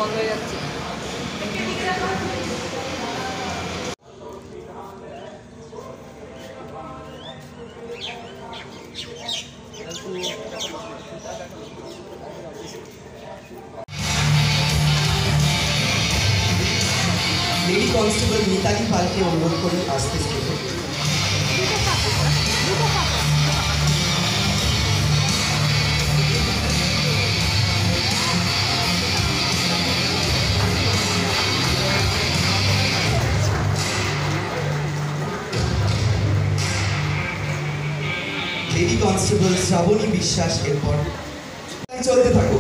বন্ধ হয়ে যাচ্ছে। लेडी कांस्टेबल मिताली पाल के अनुरोध करी आस्ते स्टेजे। लेडी कांस्टेबल श्रावणी विश्वास एरपर चलते थाको।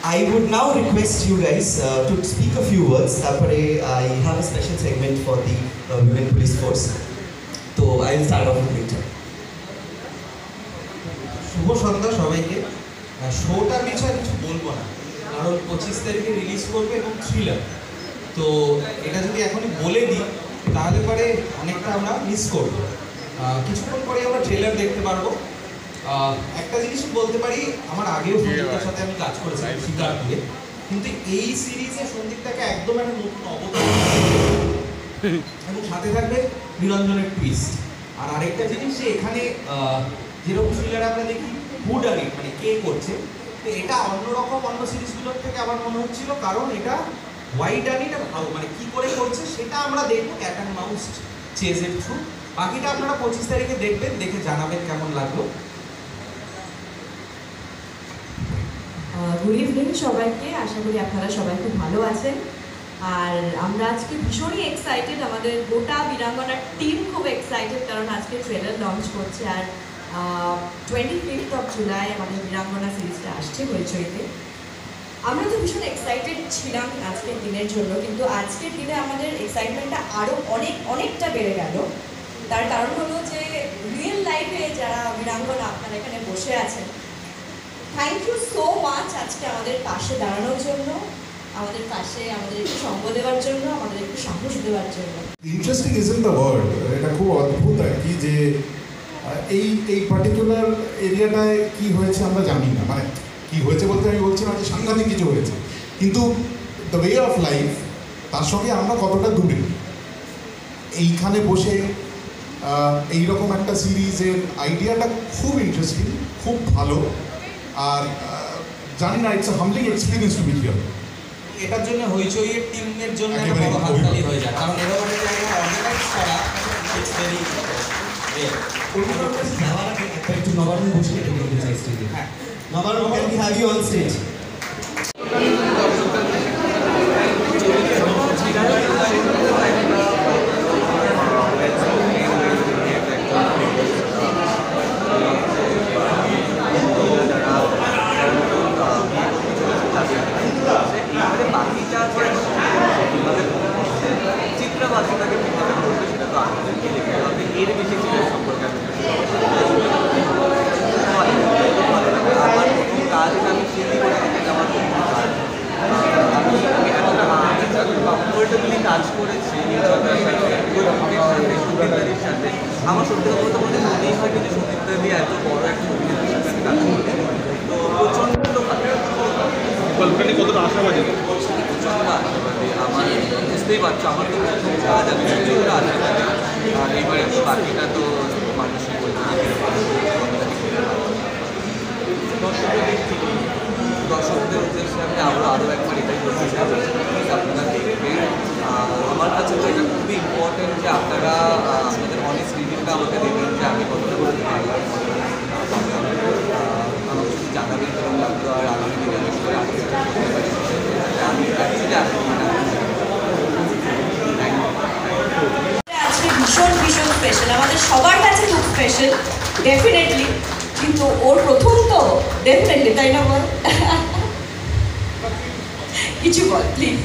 I would now request you guys to speak a few words. Tapore I have a special segment for the women police force. So I will start off with Victor. শুভ সন্ধ্যা সবাইকে। শোটার বিষয়ে কিছু বলবো না, কারণ 25 তারিখে রিলিজ করবে এবং থ্রিলার, তো এটা যদি এখনই বলে দিই তাহলে পরে অনেকটা আমরা মিস করবো। কিছুক্ষণ পরে আমরা ট্রেলার দেখতে পারবো। একটা জিনিস বলতে পারি, আমার আগেও সন্দীপটার সাথে আমি কাজ করেছি শিকারপুরে, কিন্তু এই সিরিজে সন্দীপটাকে একদম একটা নতুন অবদান এবং সাথে থাকবে নিরঞ্জনের টুইস্ট। আর আরেকটা জিনিস যে এখানে যেরকম থ্রিলার আমরা দেখি হুডারি মানে কে করছে, তো এটা অন্যরকম অন্য সিরিজগুলোর থেকে আমার মনে হচ্ছিল, কারণ এটা ওয়াইডানিটা ভালো মানে কি করে করছে সেটা আমরা দেখবো ক্যাট অ্যান্ড মাউস চেজের থ্রু। বাকিটা আপনারা 25 তারিখে দেখবেন, দেখে জানাবেন কেমন লাগলো। গুড ইভিনিং সবাইকে, আশা করি আপনারা সবাই খুব ভালো আছেন। আর আমরা আজকে ভীষণই এক্সাইটেড, আমাদের গোটা বীরাঙ্গনার টিম খুব এক্সাইটেড, কারণ আজকে ট্রেলার লঞ্চ করছে। আর 25 জুলাই আমাদের বীরাঙ্গনা সিরিজটা আসছে হইচইতে। আমরা তো ভীষণ এক্সাইটেড ছিলাম আজকের দিনের জন্য, কিন্তু আজকের দিনে আমাদের এক্সাইটমেন্টটা আরও অনেকটা বেড়ে গেল। তার কারণ হলো যে রিয়েল লাইফে যারা বীরাঙ্গনা আপনারা এখানে বসে আছেন, থ্যাংক ইউ সো মাচ আজকে আমাদের পাশে দাঁড়ানোর জন্য, আমাদের পাশে আমাদের একটু সঙ্গ দেওয়ার জন্য, আমাদের একটু সাহস দেওয়ার জন্য। ইন্টারেস্টিং ইজন্ট দ্য ওয়ার্ড, এটা খুব অদ্ভুত আর কি, যে এই পার্টিকুলার এরিয়াটায় কি হয়েছে আমরা জানি না, মানে কি হয়েছে বলতে আমি বলছি না যে সাংঘাতিক কিছু হয়েছে, কিন্তু দ্য ওয়ে অফ লাইফ তার সঙ্গে আমরা কতটা দূরে। এইখানে বসে এইরকম একটা সিরিজের আইডিয়াটা খুব ইন্টারেস্টিং, খুব ভালো। আর জানি না, it's a humbling experience to be here. এটার জন্য হইচইয়ের টিমের জন্য একটা বড় হাততালি হয়ে যায়, কারণ এরকম একটা জায়গা অর্গানাইজ করা ইটস ভেরি রেয়ার। যাওয়ার আগে একটু নবারুণ বসে এটা বলতে চাই স্টেজে। হ্যাঁ, Nabarun, can we have you on stage? চিত্রবাসীটাকে কীভাবে করবে সেটা তো আমাদেরকে দেখতে হবে, এর বেশি কিছু সম্পর্কে আমি ভালো লাগে। আমার প্রথম কাজ আমি সিঁড়ি করে দিতে আমার প্রথম কাজ, আমি এতটা কমফোর্টেবলি কাজ করেছি নির্জনার সাথে, সন্দীপদাদির সাথে। আমার সত্যি কথা বলতে মনেই হয়নি যে সন্দীপদাদি এত বড় একটা অভিনেতার সাথে আমি কাজ করি, তো প্রচণ্ড ভালো। গল্পটা কতটা আশাবাদী? প্রচণ্ড আশাবাদী। আমার বুঝতেই পারছো, আমার তো প্রথম কাজ, আমি প্রচণ্ড আশাবাদী। আর এবারে তো বাকিটা তো মানুষই বলছে দর্শকদের উদ্দেশ্যে আমি আরও একবার এটাই বলতে চাই, আপনারা দেখবেন। আমার কাছে তো এটা খুবই ইম্পর্টেন্ট যে আপনারা আপনাদের অনেস্ট রিভিউটা আমাকে দেবেন, যে আমি কতটা বলতে পারলাম, আমাকে শুধু জানাবেন কেমন লাগলো। আর আগামী দিনে আমি সবাই আগে করতে পারি, আমি অ্যাকচুয়ালি আসবো না। আজকে ভীষণ স্পেশাল, আমাদের সবার কাছে খুব স্পেশাল ডেফিনেটলি, কিন্তু ওর প্রথম তো ডেফিনেটলি, তাই না বল? কিছু বল প্লিজ।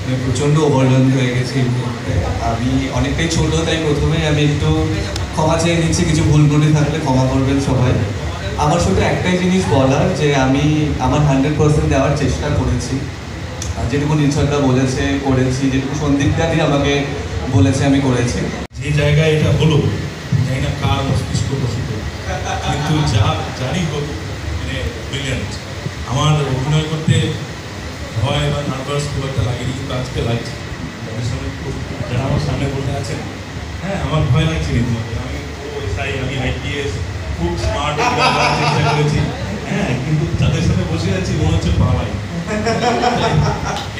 আমি প্রচণ্ড ওভারওয়েলড হয়ে গেছি এই মুহূর্তে। আমি অনেকটাই ছোটো, তাই প্রথমে আমি একটু ক্ষমা চেয়ে নিচ্ছি, কিছু ভুল ত্রুটি থাকলে ক্ষমা করবেন সবাই। আমার শুধু একটাই জিনিস বলার, যে আমি আমার 100% দেওয়ার চেষ্টা করেছি, যেটুকু নির্ঝরদা বলেছে করেছি, যেটুকু সন্দীপদাদি আমাকে বলেছে আমি করেছি। যে জায়গায় এটা হলো জানি না কার মস্তিষ্ক বসিত, কিন্তু যা জানি হোক মানে ব্রিলিয়ান্ট। আমার অভিনয় করতে ভয় বা নার্ভাস খুব একটা লাগেনি, কিন্তু আজকে লাগছে। তাদের সামনে খুব, যারা আমার সামনে বসে আছেন, হ্যাঁ আমার ভয় লাগছে রীতিমতো। আমি আমি আইপিএস খুব স্মার্ট চেষ্টা করেছি, হ্যাঁ, কিন্তু তাদের সাথে বসে আছি মনে হচ্ছে পালাই।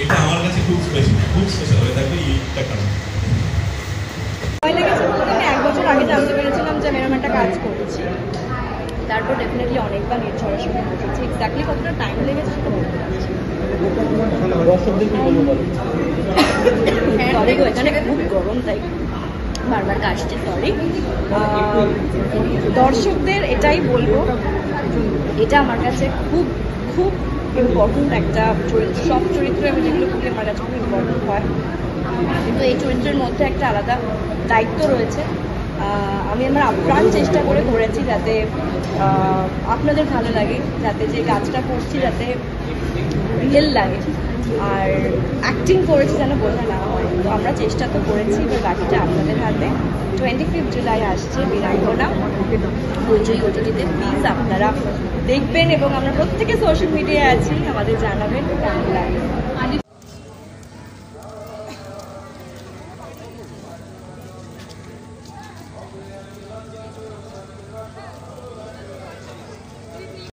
এটা আমার কাছে খুব স্পেশাল হয়ে থাকবে এইটা কারণ। ভয় লেগেছে বলতে আমি 1 বছর আগে জানতে পেরেছিলাম যে আমি এরকম একটা কাজ করছি, তারপর ডেফিনেটলি অনেকবার নেট ছড়ার সঙ্গে বসেছি। এক্স্যাক্টলি কতটা টাইম লেগেছে সেটা বলতে পারছি না। সরি গো, এখানে খুব গরম তাই বারবার কাশছি, সরি। দর্শকদের এটাই বলবো, এটা আমার কাছে খুব খুব ইম্পর্টেন্ট একটা চরিত্র। সব চরিত্র আমি যেগুলো করি আমার কাছে খুব ইম্পর্টেন্ট হয়, কিন্তু এই চরিত্রের মধ্যে একটা আলাদা দায়িত্ব রয়েছে। আমি আমার আপ্রাণ চেষ্টা করে করেছি যাতে আপনাদের ভালো লাগে, যাতে যে কাজটা করছি যাতে রিয়েল লাগে, আর অ্যাক্টিং করেছি যেন বোঝা না হয়। তো আমরা চেষ্টা তো করেছি, এবার বাকিটা আপনাদের হাতে। 25 জুলাই আসছে বীরাঙ্গনা হইচই ওটিটিতে। প্লিজ আপনারা দেখবেন এবং আমরা প্রত্যেকে সোশ্যাল মিডিয়ায় আছি, আমাদের জানাবেন কেমন লাগে।